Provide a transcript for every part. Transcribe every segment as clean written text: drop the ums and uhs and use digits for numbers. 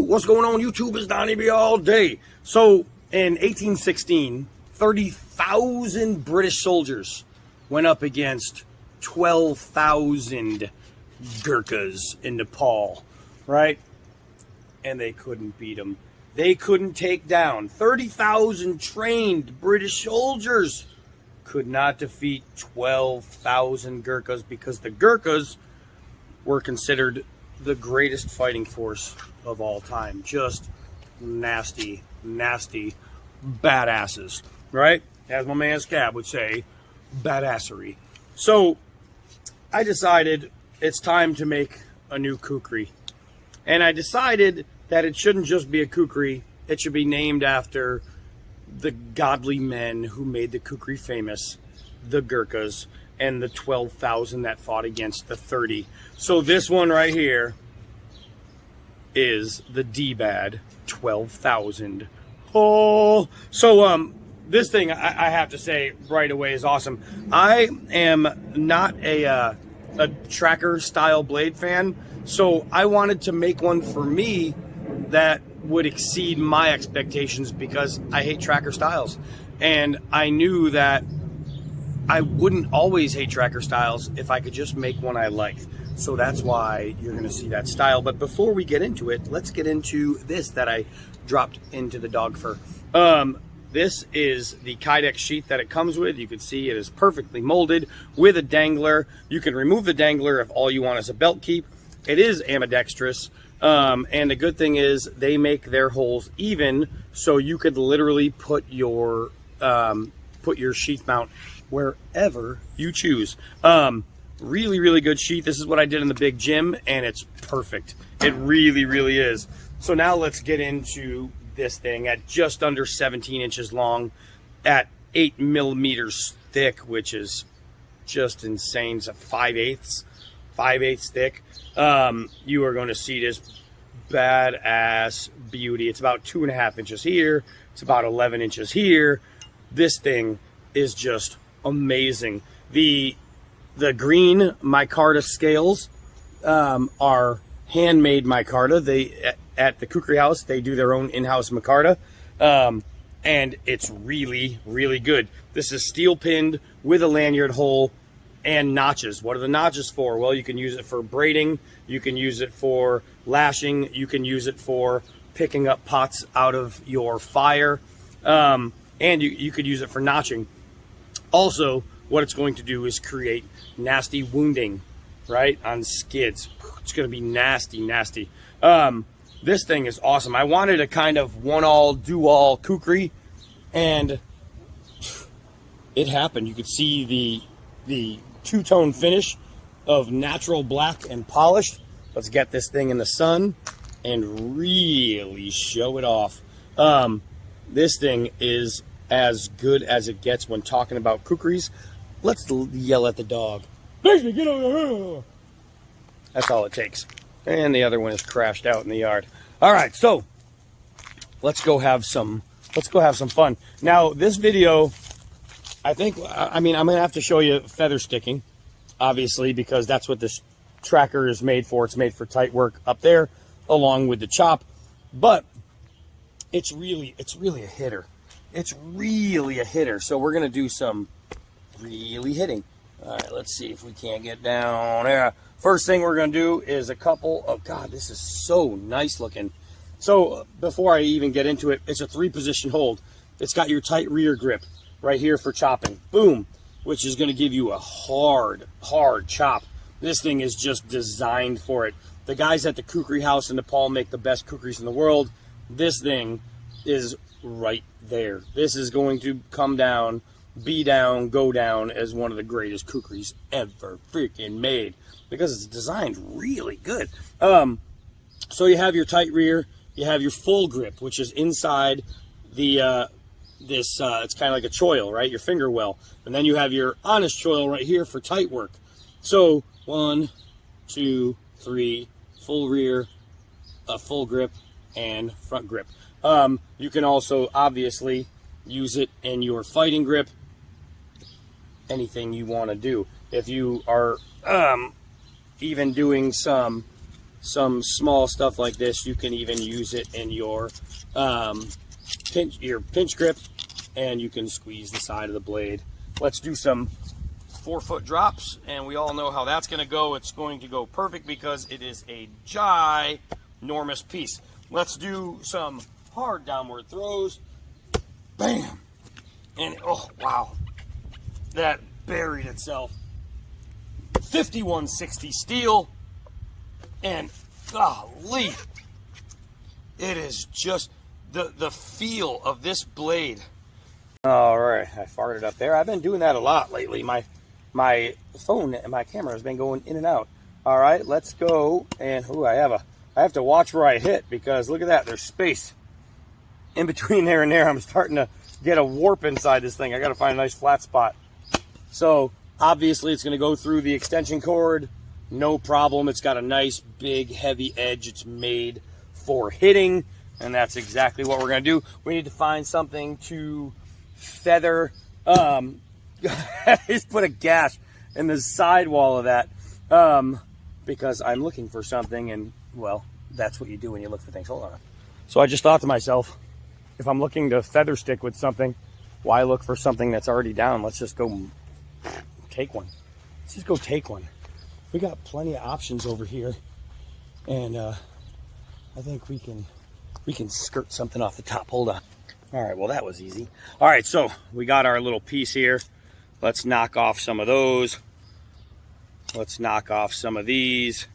what's going on YouTube? It's Donnie B all day. So in 1816, 30,000 British soldiers went up against 12,000 Gurkhas in Nepal, right? And they couldn't beat them. They couldn't take down 30,000 trained British soldiers. Could not defeat 12,000 Gurkhas because the Gurkhas were considered the greatest fighting force of all time. Just nasty, nasty badasses, right? As my man Scab would say, badassery. So I decided it's time to make a new kukri. And I decided that it shouldn't just be a kukri, it should be named after the godly men who made the kukri famous, the Gurkhas, and the 12,000 that fought against the 30. So this one right here is the dbad 12,000. Oh, so this thing I have to say right away is awesome. I am not a tracker style blade fan, so I wanted to make one for me that would exceed my expectations because I hate tracker styles, and I knew that I wouldn't always hate tracker styles if I could just make one I liked. So that's why you're going to see that style. But before we get into it, let's get into this that I dropped into the dog fur. This is the Kydex sheath that it comes with. You can see it is perfectly molded with a dangler. You can remove the dangler if all you want is a belt keep. It is ambidextrous. And the good thing is they make their holes even, so you could literally put your sheath mount wherever you choose. Really, really good sheath. This is what I did in the big gym, and it's perfect. It really, really is. So now let's get into this thing at just under 17 inches long, at 8 millimeters thick, which is just insane. It's a 5/8 thick. You are going to see this badass beauty. It's about 2.5 inches here. It's about 11 inches here. This thing is just amazing. The green micarta scales are handmade micarta. They at the Kukri house, they do their own in-house micarta, and it's really, really good. This is steel pinned with a lanyard hole and notches. What are the notches for? Well, you can use it for braiding, you can use it for lashing, you can use it for picking up pots out of your fire, and you could use it for notching. Also, what it's going to do is create nasty wounding, right, on skids. It's going to be nasty, nasty. This thing is awesome. I wanted a kind of one-all, do-all kukri, and it happened. You could see the two-tone finish of natural black and polished. Let's get this thing in the sun and really show it off. This thing is as good as it gets when talking about kukris. Let's yell at the dog. Basically, get over here. That's all it takes. And the other one is crashed out in the yard. All right, so let's go have some fun. Now, this video, I mean, I'm gonna have to show you feather sticking, obviously, because that's what this tracker is made for. It's made for tight work up there, along with the chop. But it's really a hitter. It's really a hitter. So we're gonna do some really hitting. All right, let's see if we can't get down there. First thing we're gonna do is a couple of, God, this is so nice looking. So before I even get into it, it's a 3-position hold. It's got your tight rear grip right here for chopping. Boom, which is gonna give you a hard chop. This thing is just designed for it. The guys at the Kukri house in Nepal make the best kukris in the world. This thing is right there. This is going to come down, be down, go down as one of the greatest kukris ever freaking made, because it's designed really good. So you have your tight rear, you have your full grip, which is inside the it's kind of like a choil, right? Your finger well. And then you have your honest choil right here for tight work. So 1, 2, 3, full rear, a full grip, and front grip. You can also obviously use it in your fighting grip, anything you want to do. If you are even doing some some small stuff like this. You can even use it in your pinch grip, and you can squeeze the side of the blade. Let's do some 4-foot drops, and we all know how that's going to go. It's going to go perfect because it is a ginormous piece. Let's do some hard downward throws. Bam! And oh wow, that buried itself. 5160 steel, and golly, it is just the feel of this blade. All right, I farted up there. I've been doing that a lot lately. My phone and my camera has been going in and out. All right, let's go. And I have to watch where I hit, because look at that. There's space in between there and there. I'm starting to get a warp inside this thing. I got to find a nice flat spot. So obviously it's going to go through the extension cord. No problem. It's got a nice big heavy edge. It's made for hitting, and that's exactly what we're going to do. We need to find something to feather. Just put a gash in the sidewall of that, because I'm looking for something, and well, that's what you do when you look for things. Hold on. So I just thought to myself, if I'm looking to feather stick with something, why look for something that's already down? Let's just go take one. Let's just go take one. We got plenty of options over here, and I think we can skirt something off the top. Hold on. All right, well, that was easy. All right, so we got our little piece here. Let's knock off some of those. Let's knock off some of these.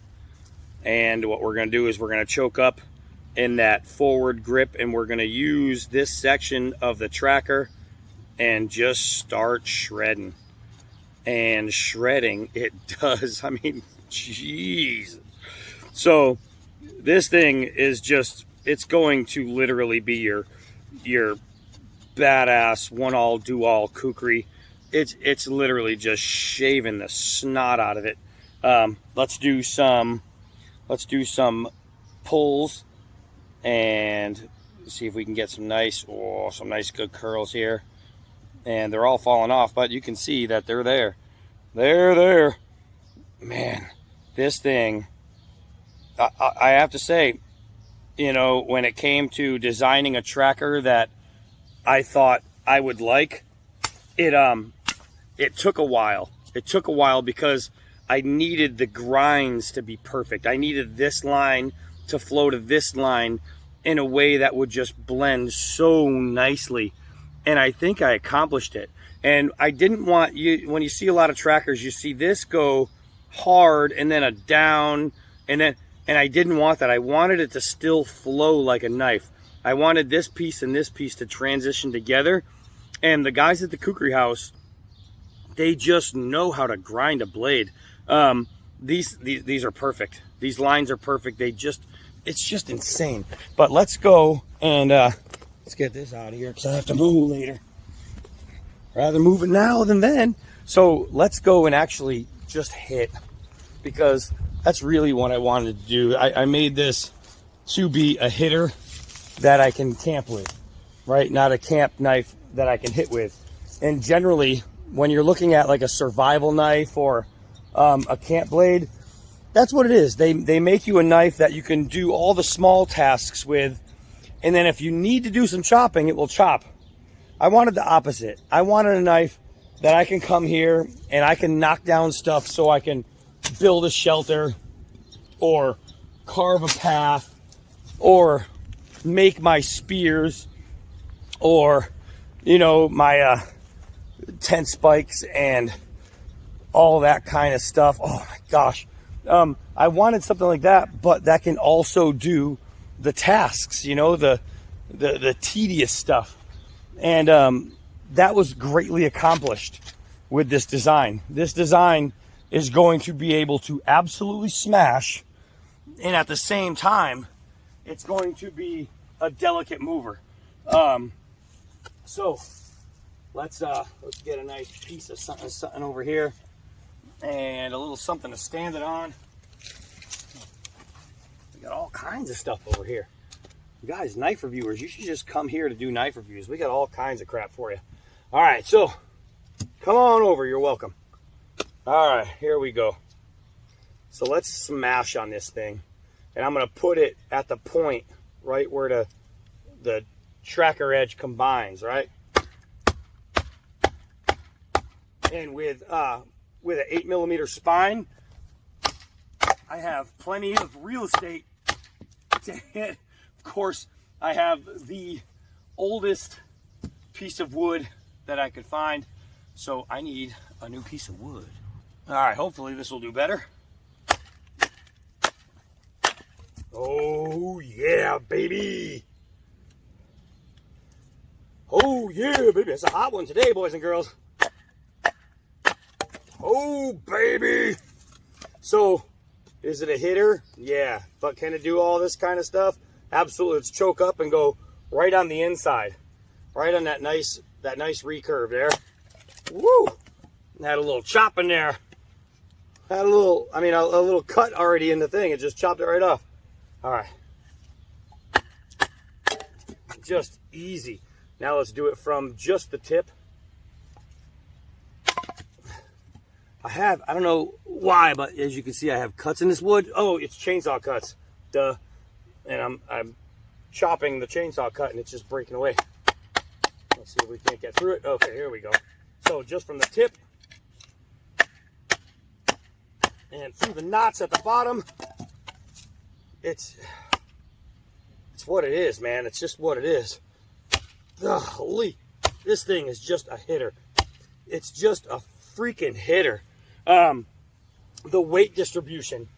And what we're going to do is we're going to choke up in that forward grip, and we're going to use this section of the tracker and just start shredding. And shredding it does. I mean, jeez. So this thing is just, it's going to literally be your badass one-all do-all kukri. It's literally just shaving the snot out of it. Let's do some pulls and see if we can get some nice good curls here. And they're all falling off, but you can see that they're there. They're there. Man, this thing, I have to say, you know, when it came to designing a tracker that I thought I would like, it took a while. It took a while because I needed the grinds to be perfect. I needed this line to flow to this line in a way that would just blend so nicely. And I think I accomplished it. And I didn't want you, when you see a lot of trackers, you see this go hard and then a down, and I didn't want that. I wanted it to still flow like a knife. I wanted this piece and this piece to transition together. And the guys at the Kukri house, they just know how to grind a blade. These are perfect. These lines are perfect. It's just insane. But let's go and let's get this out of here, because I have to move later. Rather move it now than then. So let's go and actually just hit, because that's really what I wanted to do. I made this to be a hitter that I can camp with, right? Not a camp knife that I can hit with. And generally, when you're looking at like a survival knife or a camp blade, that's what it is. They make you a knife that you can do all the small tasks with, and then if you need to do some chopping, it will chop. I wanted the opposite. I wanted a knife that I can come here and I can knock down stuff so I can build a shelter or carve a path or make my spears or, you know, my tent spikes and all that kind of stuff. Oh my gosh. I wanted something like that, but that can also do the tasks, you know, the tedious stuff. And that was greatly accomplished with this design. This design is going to be able to absolutely smash, and at the same time, it's going to be a delicate mover. So let's get a nice piece of something over here and a little something to stand it on. We got all kinds of stuff over here. You guys, knife reviewers, you should just come here to do knife reviews. We got all kinds of crap for you. All right, so come on over. You're welcome. All right, here we go. So let's smash on this thing. and I'm going to put it at the point right where the tracker edge combines, right? And with an 8mm spine, I have plenty of real estate to hit. Of course, I have the oldest piece of wood that I could find, so I need a new piece of wood. All right, hopefully this will do better. Oh yeah, baby. Oh yeah, baby. It's a hot one today, boys and girls. Oh baby. So, is it a hitter? Yeah. But can it do all this kind of stuff? Absolutely. Let's choke up and go right on the inside. Right on that nice recurve there. Woo! Had a little chop in there. Had a little cut already in the thing. It just chopped it right off. All right. Just easy. Now let's do it from just the tip. I don't know why, but as you can see, I have cuts in this wood. Oh, it's chainsaw cuts. Duh. And I'm chopping the chainsaw cut and it's just breaking away. Let's see if we can't get through it. Okay, here we go. So just from the tip and through the knots at the bottom, it's what it is, man. It's just what it is. Holy, this thing is just a hitter. It's just a freaking hitter. The weight distribution,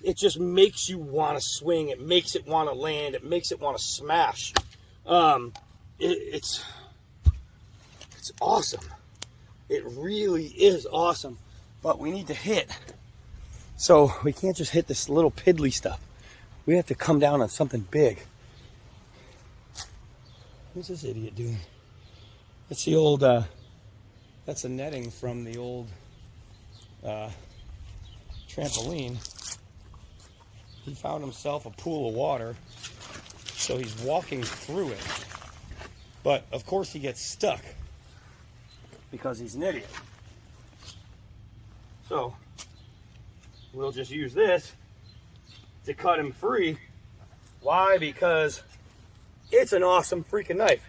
it just makes you want to swing. It makes it want to land. It makes it want to smash. It's awesome. It really is awesome. But we need to hit. So we can't just hit this little piddly stuff. We have to come down on something big. What's this idiot doing? That's the old, that's the netting from the old trampoline. He found himself a pool of water, so he's walking through it. But of course he gets stuck because he's an idiot. So we'll just use this to cut him free. Why? Because it's an awesome freaking knife.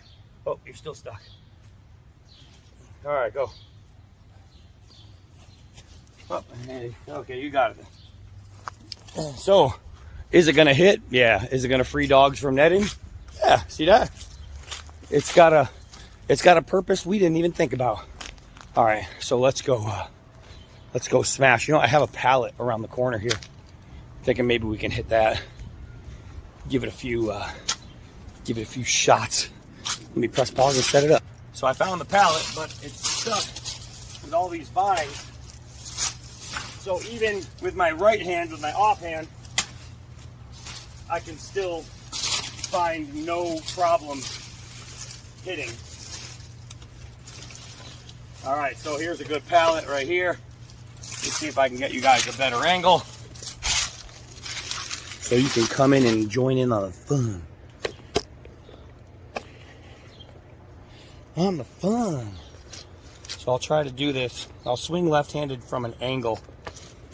Oh, you're still stuck. All right, go. Oh, hey, okay, you got it. So, is it gonna hit? Yeah. Is it gonna free dogs from netting? Yeah. See that? It's got a purpose we didn't even think about. All right, so let's go smash. You know, I have a pallet around the corner here. Thinking maybe we can hit that. Give it a few shots. Let me press pause and set it up. So I found the pallet, but it's stuck with all these vines. So even with my right hand, with my offhand, I can still find no problem hitting. All right, so here's a good pallet right here. Let's see if I can get you guys a better angle, so you can come in and join in on the fun. On the fun. So I'll try to do this. I'll swing left-handed from an angle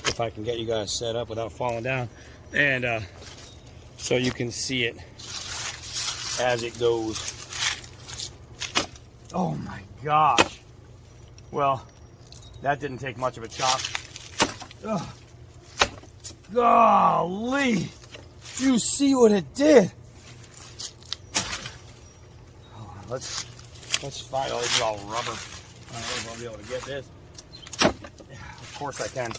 if I can get you guys set up without falling down. And so you can see it as it goes. Oh my gosh. Well, that didn't take much of a chop. Ugh. Golly. You see what it did? Let's find. Oh, this is all rubber. I don't know if I'll be able to get this. Of course I can.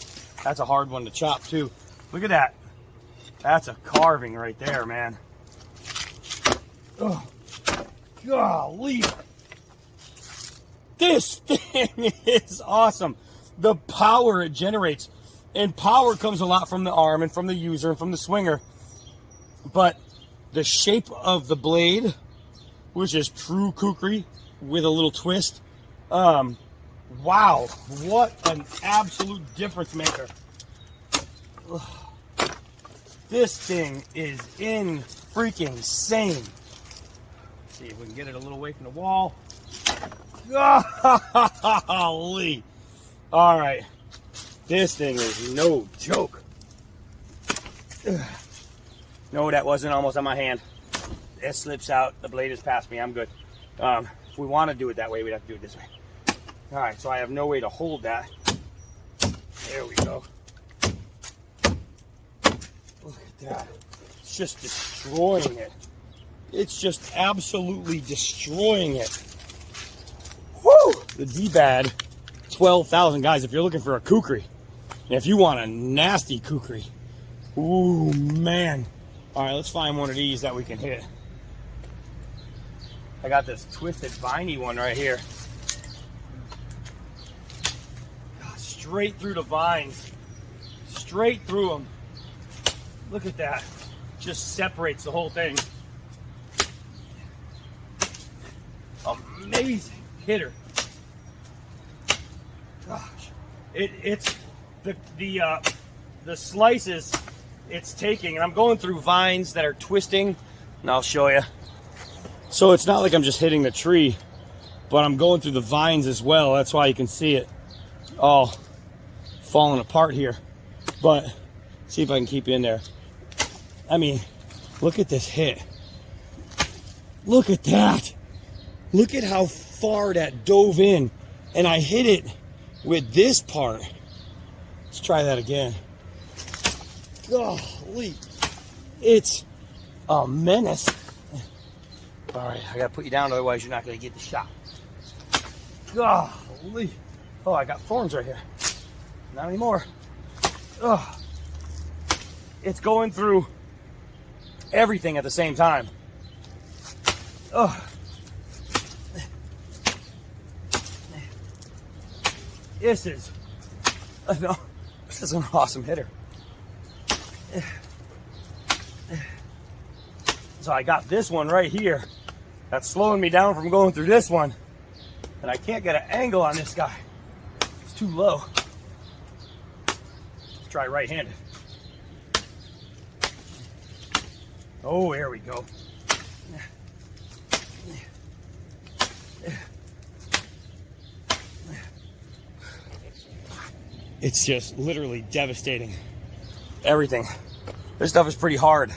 That's a hard one to chop too. Look at that. That's a carving right there, man. Oh, golly. This thing is awesome. The power it generates. And power comes a lot from the arm and from the user and from the swinger. But the shape of the blade, which is true kukri with a little twist. Wow, what an absolute difference maker. Ugh. This thing is freaking insane. Let's see if we can get it a little away from the wall. Golly. All right. This thing is no joke. Ugh. No, that wasn't almost on my hand. It slips out. The blade is past me. I'm good. If we want to do it that way, we'd have to do it this way. All right, so I have no way to hold that. There we go. Look at that. It's just destroying it. It's just absolutely destroying it. Woo! The dbad 12,000. Guys, if you're looking for a kukri, if you want a nasty kukri, ooh, man. All right, let's find one of these that we can hit. I got this twisted viney one right here. Straight through the vines. Straight through them. Look at that. Just separates the whole thing. Amazing hitter. Gosh. It's the slices it's taking, and I'm going through vines that are twisting, and I'll show you. So it's not like I'm just hitting the tree, but I'm going through the vines as well. That's why you can see it all falling apart here. But see if I can keep you in there. I mean, look at this hit. Look at that. Look at how far that dove in. And I hit it with this part. Let's try that again. Golly. It's a menace. All right, I gotta put you down, otherwise you're not gonna get the shot. Golly. Oh, I got thorns right here. Not anymore. Oh, it's going through everything at the same time. Oh, this is an awesome hitter. So I got this one right here that's slowing me down from going through this one, and I can't get an angle on this guy. It's too low. Let's try right-handed. Oh, there we go. It's just literally devastating. Everything. This stuff is pretty hard.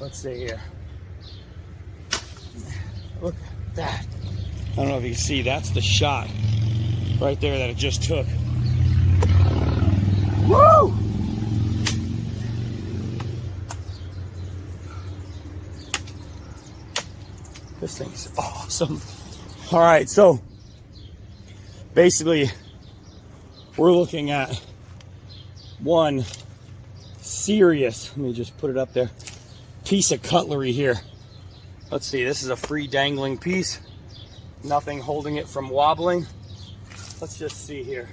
Let's see here. Look at that. I don't know if you can see, that's the shot right there that it just took. Woo! This thing's awesome. All right, so basically we're looking at one serious, let me just put it up there, piece of cutlery here. Let's see, this is a free dangling piece. Nothing holding it from wobbling. Let's just see here.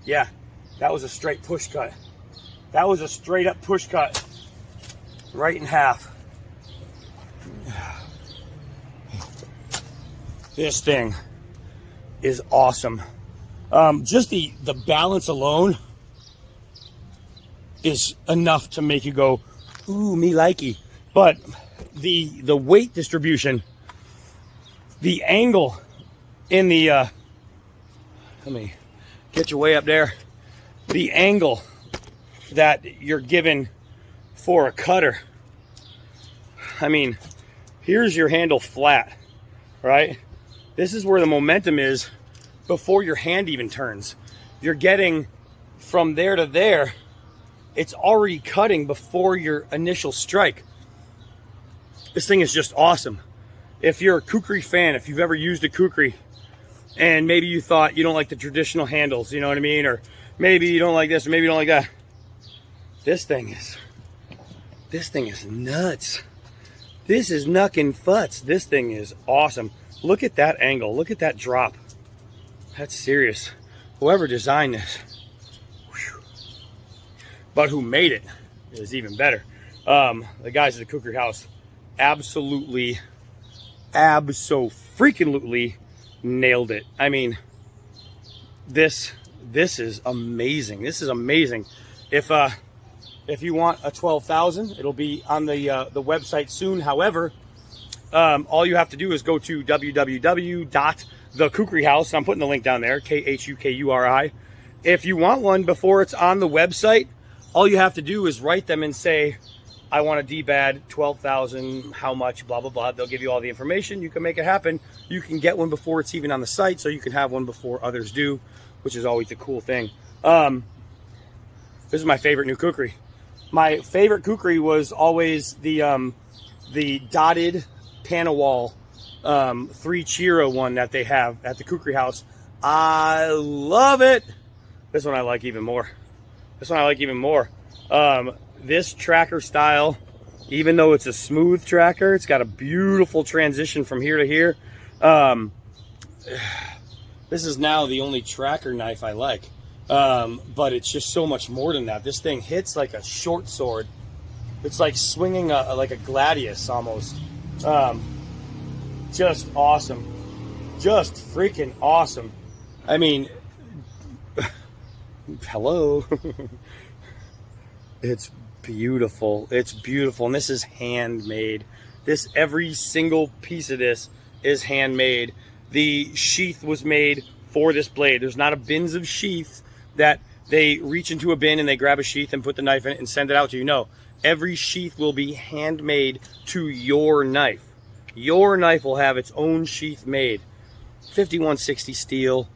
Yeah, that was a straight push cut. That was a straight up push cut. Right in half. This thing is awesome. Just the balance alone is enough to make you go, ooh, me likey. But the weight distribution, the angle in the, let me get you way up there. The angle that you're given for a cutter. I mean, here's your handle flat, right? This is where the momentum is before your hand even turns. You're getting from there to there. It's already cutting before your initial strike. This thing is just awesome. If you're a kukri fan, if you've ever used a kukri, and maybe you thought you don't like the traditional handles, you know what I mean? Or maybe you don't like this, or maybe you don't like that. This thing is nuts. This is knuckin' futz. This thing is awesome. Look at that angle. Look at that drop. That's serious. Whoever designed this, whew, but who made it is even better. The guys at the Kukri House absolutely abso-freaking-lutely nailed it. I mean, this is amazing. This is amazing. If you want a 12,000, it'll be on the website soon. However, all you have to do is go to www.thekukrihouse. I'm putting the link down there, KHUKURI, if you want one before it's on the website, all you have to do is write them and say, I want a dbad 12,000, how much, blah, blah, blah. They'll give you all the information. You can make it happen. You can get one before it's even on the site, so you can have one before others do, which is always a cool thing. This is my favorite new kukri. My favorite kukri was always the dotted panel 3 Chiro one that they have at the kukri house. I love it. This one I like even more. This tracker style, even though it's a smooth tracker, it's got a beautiful transition from here to here. This is now the only tracker knife I like. But it's just so much more than that. This thing hits like a short sword. It's like swinging like a gladius almost. Just awesome. Just freaking awesome. I mean, hello. It's beautiful. It's beautiful. And this is handmade. Every single piece of this is handmade. The sheath was made for this blade. There's not a bins of sheaths that they reach into a bin and they grab a sheath and put the knife in it and send it out to you. No, every sheath will be handmade to your knife. Your knife will have its own sheath made. 5160 steel,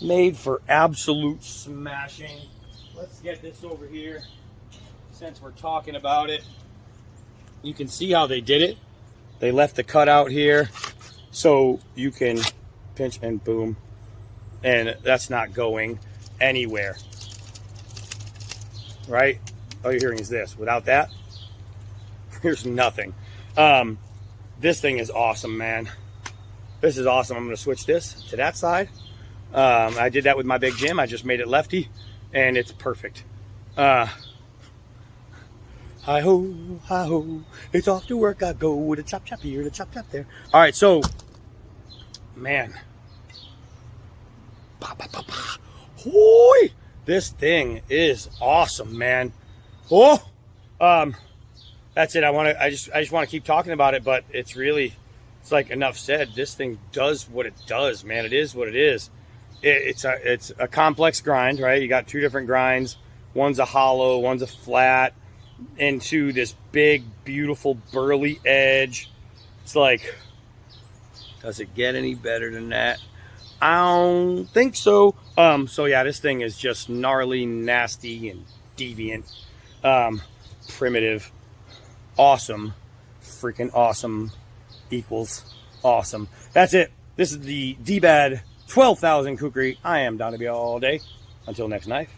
made for absolute smashing. Let's get this over here since we're talking about it. You can see how they did it. They left the cutout here so you can pinch and boom, and that's not going anywhere, right? All you're hearing is this. Without that, there's nothing. This thing is awesome, man. This is awesome. I'm going to switch this to that side. I did that with my big Jim. I just made it lefty, and it's perfect. Hi-ho, hi-ho, it's off to work I go with a chop-chop here and a chop-chop there. All right, so, man. Hoi! This thing is awesome, man. Oh, that's it. I just want to keep talking about it, but it's like enough said. This thing does what it does, man. It is what it is. It's a complex grind, right? You got 2 different grinds. One's a hollow, one's a flat, into this big, beautiful, burly edge. It's like, does it get any better than that? I don't think so. So yeah, this thing is just gnarly, nasty, and deviant. Primitive. Awesome. Freaking awesome equals awesome. That's it. This is the dbad 12,000 kukri. I am dbad all day. Until next knife.